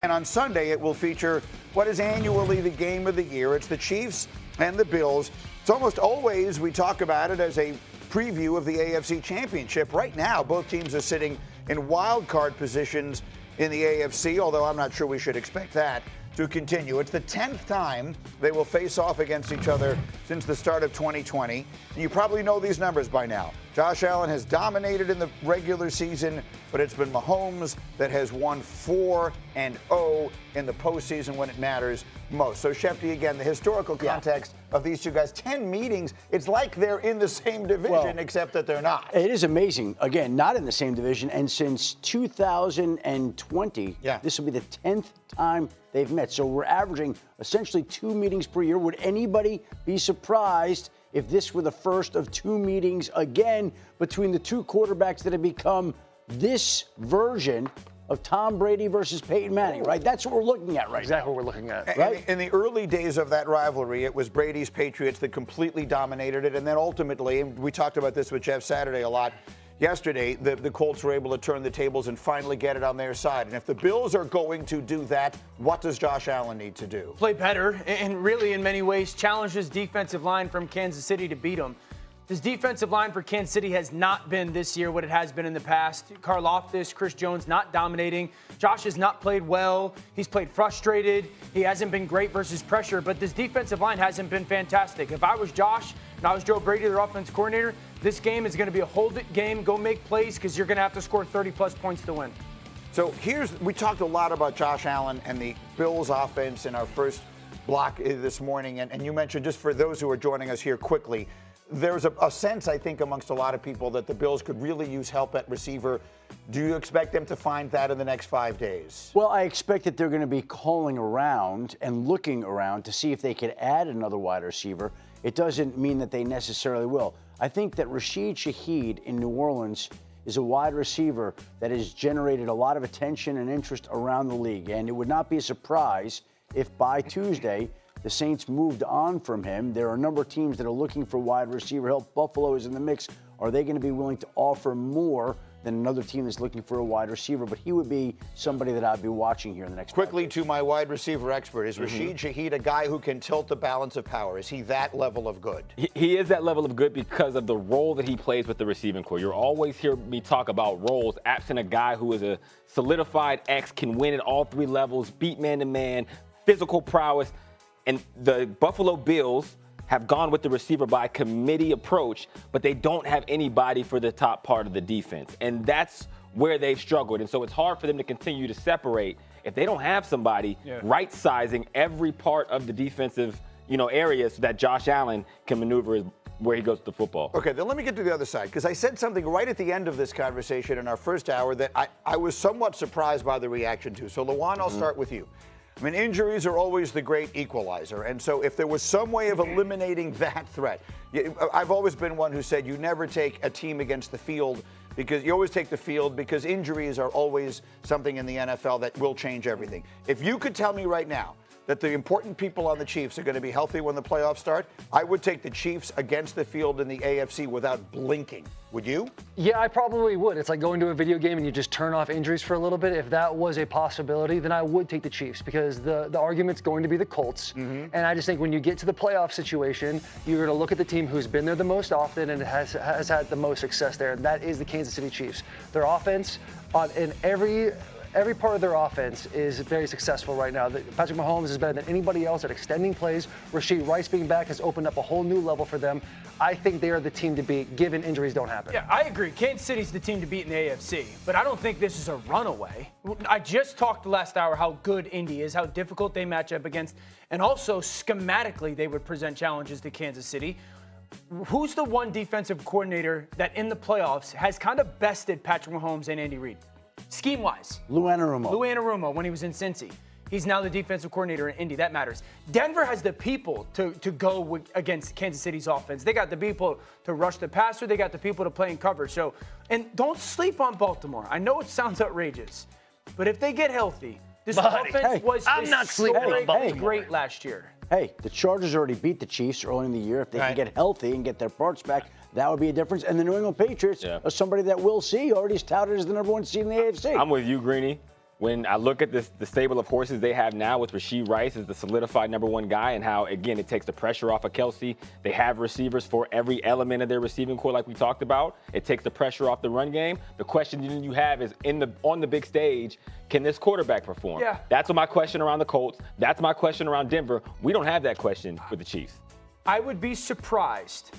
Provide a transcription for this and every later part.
And on Sunday, it will feature what is annually the game of the year. It's the Chiefs and the Bills. It's almost always we talk about it as a preview of the AFC Championship. Right now, both teams are sitting in wild card positions in the AFC, although I'm not sure we should expect that to continue. It's the 10th time they will face off against each other since the start of 2020. And you probably know these numbers by now. Josh Allen has dominated in the regular season, but it's been Mahomes that has won 4-0 in the postseason when it matters most. So, Shefty, again, the historical context of these two guys, 10 meetings, it's like they're in the same division, except that they're not. It is amazing. Again, not in the same division. And since 2020, this will be the 10th time they've met. So we're averaging essentially 2 meetings per year. Would anybody be surprised if this were the first of 2 meetings again between the two quarterbacks that have become this version of Tom Brady versus Peyton Manning, right? That's what we're looking at right Exactly now. what we're looking at. Right? In the early days of that rivalry, it was Brady's Patriots that completely dominated it. And then ultimately, and we talked about this with Jeff Saturday a lot yesterday, the Colts were able to turn the tables and finally get it on their side. And if the Bills are going to do that, what does Josh Allen need to do? Play better and really in many ways challenge his defensive line from Kansas City to beat him. This defensive line for Kansas City has not been this year what it has been in the past. Karlaftis, Chris Jones not dominating. Josh has not played well. He's played frustrated. He hasn't been great versus pressure, but this defensive line hasn't been fantastic. If I was Josh and I was Joe Brady, their offense coordinator, this game is going to be a hold-it game. Go make plays because you're going to have to score 30-plus points to win. So we talked a lot about Josh Allen and the Bills offense in our first block this morning, and you mentioned, just for those who are joining us here quickly, there's a sense, I think, amongst a lot of people that the Bills could really use help at receiver. Do you expect them to find that in the next 5 days? Well, I expect that they're going to be calling around and looking around to see if they could add another wide receiver. It doesn't mean that they necessarily will. I think that Rashid Shaheed in New Orleans is a wide receiver that has generated a lot of attention and interest around the league. And it would not be a surprise if by Tuesday the Saints moved on from him. There are a number of teams that are looking for wide receiver help. Buffalo is in the mix. Are they going to be willing to offer more than another team that's looking for a wide receiver? But he would be somebody that I'd be watching here in the next Quickly to my wide receiver expert, is Rashid Shaheed a guy who can tilt the balance of power? Is he that level of good? He is that level of good because of the role that he plays with the receiving core. You'll always hear me talk about roles, absent a guy who is a solidified X, can win at all 3 levels, beat man-to-man, physical prowess. And the Buffalo Bills have gone with the receiver by committee approach, but they don't have anybody for the top part of the defense. And that's where they've struggled. And so it's hard for them to continue to separate if they don't have somebody right-sizing every part of the defensive, areas so that Josh Allen can maneuver where he goes with the football. Okay, then let me get to the other side, because I said something right at the end of this conversation in our first hour that I was somewhat surprised by the reaction to. So, Lawan, I'll start with you. I mean, injuries are always the great equalizer. And so if there was some way of eliminating that threat, I've always been one who said you never take a team against the field, because you always take the field because injuries are always something in the NFL that will change everything. If you could tell me right now that the important people on the Chiefs are going to be healthy when the playoffs start, I would take the Chiefs against the field in the AFC without blinking. Would you? Yeah, I probably would. It's like going to a video game and you just turn off injuries for a little bit. If that was a possibility, then I would take the Chiefs, because the argument's going to be the Colts. And I just think when you get to the playoff situation, you're going to look at the team who's been there the most often and has had the most success there, and that is the Kansas City Chiefs. Their offense, in every part of their offense is very successful right now. Patrick Mahomes is better than anybody else at extending plays. Rashid Rice being back has opened up a whole new level for them. I think they are the team to beat, given injuries don't happen. Yeah, I agree. Kansas City's the team to beat in the AFC, but I don't think this is a runaway. I just talked the last hour how good Indy is, how difficult they match up against, and also schematically they would present challenges to Kansas City. Who's the one defensive coordinator that in the playoffs has kind of bested Patrick Mahomes and Andy Reid? Scheme-wise. Lou Anarumo. Lou Anarumo when he was in Cincy. He's now the defensive coordinator in Indy. That matters. Denver has the people to go against Kansas City's offense. They got the people to rush the passer. They got the people to play in coverage. So, and don't sleep on Baltimore. I know it sounds outrageous, but if they get healthy, this offense was I'm not sleeping on Baltimore. Great last year. Hey, the Chargers already beat the Chiefs early in the year. If they can get healthy and get their parts back, that would be a difference. And the New England Patriots are somebody that we'll see already is touted as the #1 seed in the AFC. I'm with you, Greeny. when I look at the stable of horses they have now with Rashee Rice as the solidified #1 guy, and how, again, it takes the pressure off of Kelsey. They have receivers for every element of their receiving core, like we talked about. It takes the pressure off the run game. The question you have is, on the big stage, can this quarterback perform? Yeah. That's my question around the Colts. That's my question around Denver. We don't have that question with the Chiefs. I would be surprised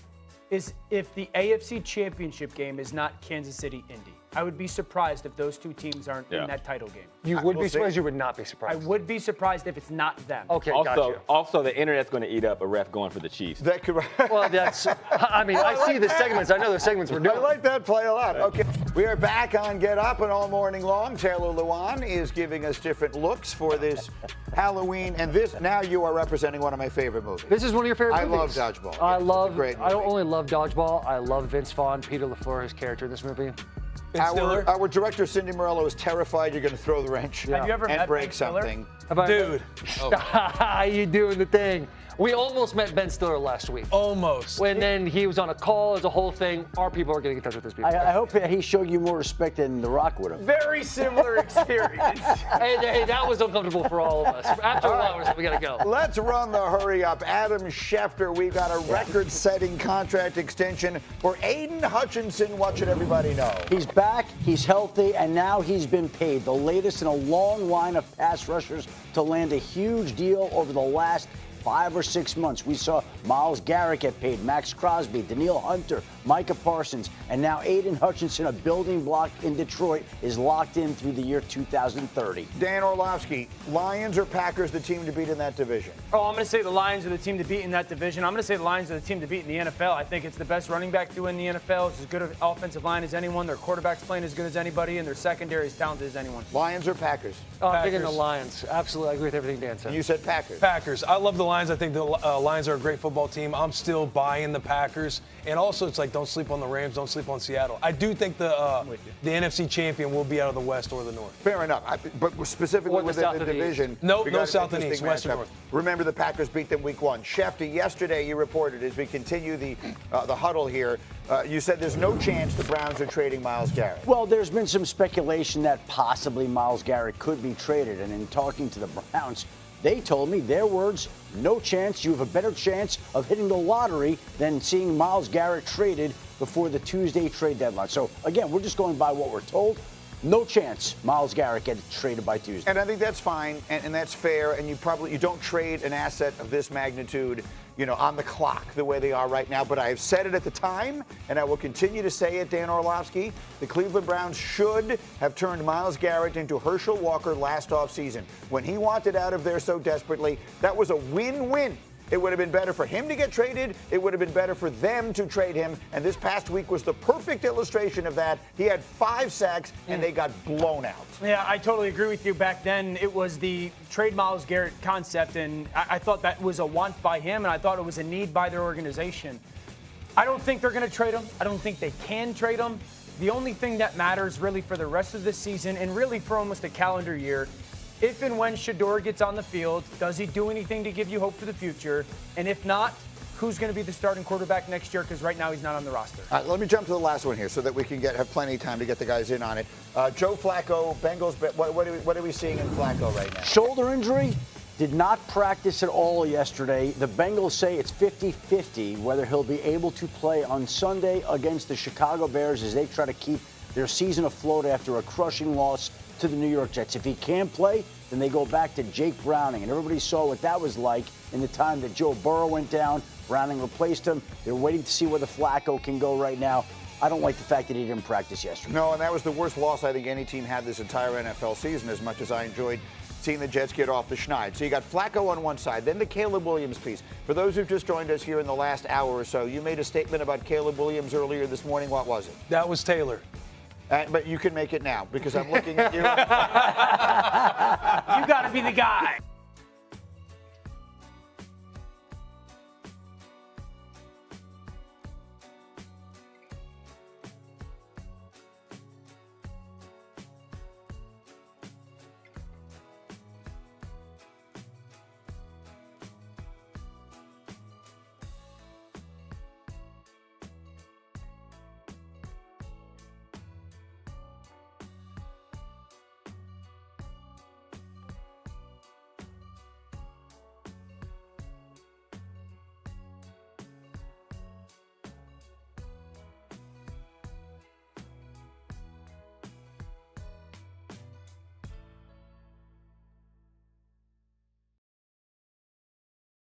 if the AFC Championship game is not Kansas City-Indy. I would be surprised if those two teams aren't in that title game. You would be surprised. You would not be surprised. I would be surprised if it's not them. Okay, Also, the internet's going to eat up a ref going for the Chiefs. That could. Well, that's. I mean, I see the segments. I know the segments we're doing. I like that play a lot. Okay, we are back on Get Up, and all morning long, Taylor Lewan is giving us different looks for this Halloween. And this, now you are representing one of my favorite movies. This is one of your favorite movies. I love Dodgeball. I don't only love Dodgeball. I love Vince Vaughn, Peter LaFleur, his character in this movie. Our director, Cindy Morello, is terrified you're going to throw the wrench Have you ever met break Ben Stiller? something. Dude. You doing the thing. We almost met Ben Stiller last week. Almost. When then he was on a call, as a whole thing. Our people are getting in touch with this people. I hope that he showed you more respect than The Rock would have. Very similar experience. hey, that was uncomfortable for all of us. After a while, we got to go. Let's run the hurry up. Adam Schefter, we've got a record-setting contract extension for Aiden Hutchinson. What should everybody know? He's back, he's healthy, and now he's been paid. The latest in a long line of pass rushers to land a huge deal over the last 5 or 6 months. We saw Myles Garrett get paid, Max Crosby, Danielle Hunter, Micah Parsons, and now Aiden Hutchinson, a building block in Detroit, is locked in through the year 2030. Dan Orlovsky, Lions or Packers the team to beat in that division? Oh, I'm going to say the Lions are the team to beat in that division. I'm going to say the Lions are the team to beat in the NFL. I think it's the best running back duo in the NFL. It's as good an offensive line as anyone. Their quarterback's playing as good as anybody, and their secondary is talented as anyone. Lions or Packers? Oh, I'm picking the Lions. Absolutely, I agree with everything Dan said. And you said Packers. Packers. I love the Lions. I think the Lions are a great football team. I'm still buying the Packers. And also, it's like, don't sleep on the Rams, don't sleep on Seattle. I do think the NFC champion will be out of the West or the North. Fair enough. But specifically within the division. No South and East, West and North. Remember, the Packers beat them week 1. Schefter, yesterday you reported, as we continue the huddle here, you said there's no chance the Browns are trading Myles Garrett. Well, there's been some speculation that possibly Myles Garrett could be traded. And in talking to the Browns, they told me, their words, no chance. You have a better chance of hitting the lottery than seeing Myles Garrett traded before the Tuesday trade deadline. So, again, we're just going by what we're told. No chance Myles Garrett gets traded by Tuesday. And I think that's fine, and that's fair. And you don't trade an asset of this magnitude, on the clock the way they are right now. But I have said it at the time, and I will continue to say it, Dan Orlovsky. The Cleveland Browns should have turned Myles Garrett into Herschel Walker last offseason. When he wanted out of there so desperately, that was a win-win. It would have been better for him to get traded. It would have been better for them to trade him. And this past week was the perfect illustration of that. He had 5 sacks, and they got blown out. Yeah, I totally agree with you. Back then, it was the trade Myles Garrett concept, and I thought that was a want by him, and I thought it was a need by their organization. I don't think they're going to trade him. I don't think they can trade him. The only thing that matters really for the rest of this season, and really for almost a calendar year, if and when Shedeur gets on the field, does he do anything to give you hope for the future? And if not, who's going to be the starting quarterback next year? Because right now he's not on the roster. All right, let me jump to the last one here so that we can have plenty of time to get the guys in on it. Joe Flacco, Bengals, what are we seeing in Flacco right now? Shoulder injury, did not practice at all yesterday. The Bengals say it's 50-50 whether he'll be able to play on Sunday against the Chicago Bears as they try to keep their season afloat after a crushing loss to the New York Jets. If he can't play, then they go back to Jake Browning. And everybody saw what that was like in the time that Joe Burrow went down. Browning replaced him. They're waiting to see where the Flacco can go right now. I don't like the fact that he didn't practice yesterday. No, and that was the worst loss I think any team had this entire NFL season, as much as I enjoyed seeing the Jets get off the schneid. So you got Flacco on one side, then the Caleb Williams piece. For those who've just joined us here in the last hour or so, you made a statement about Caleb Williams earlier this morning. What was it? That was Taylor. But you can make it now because I'm looking at you. You got to be the guy.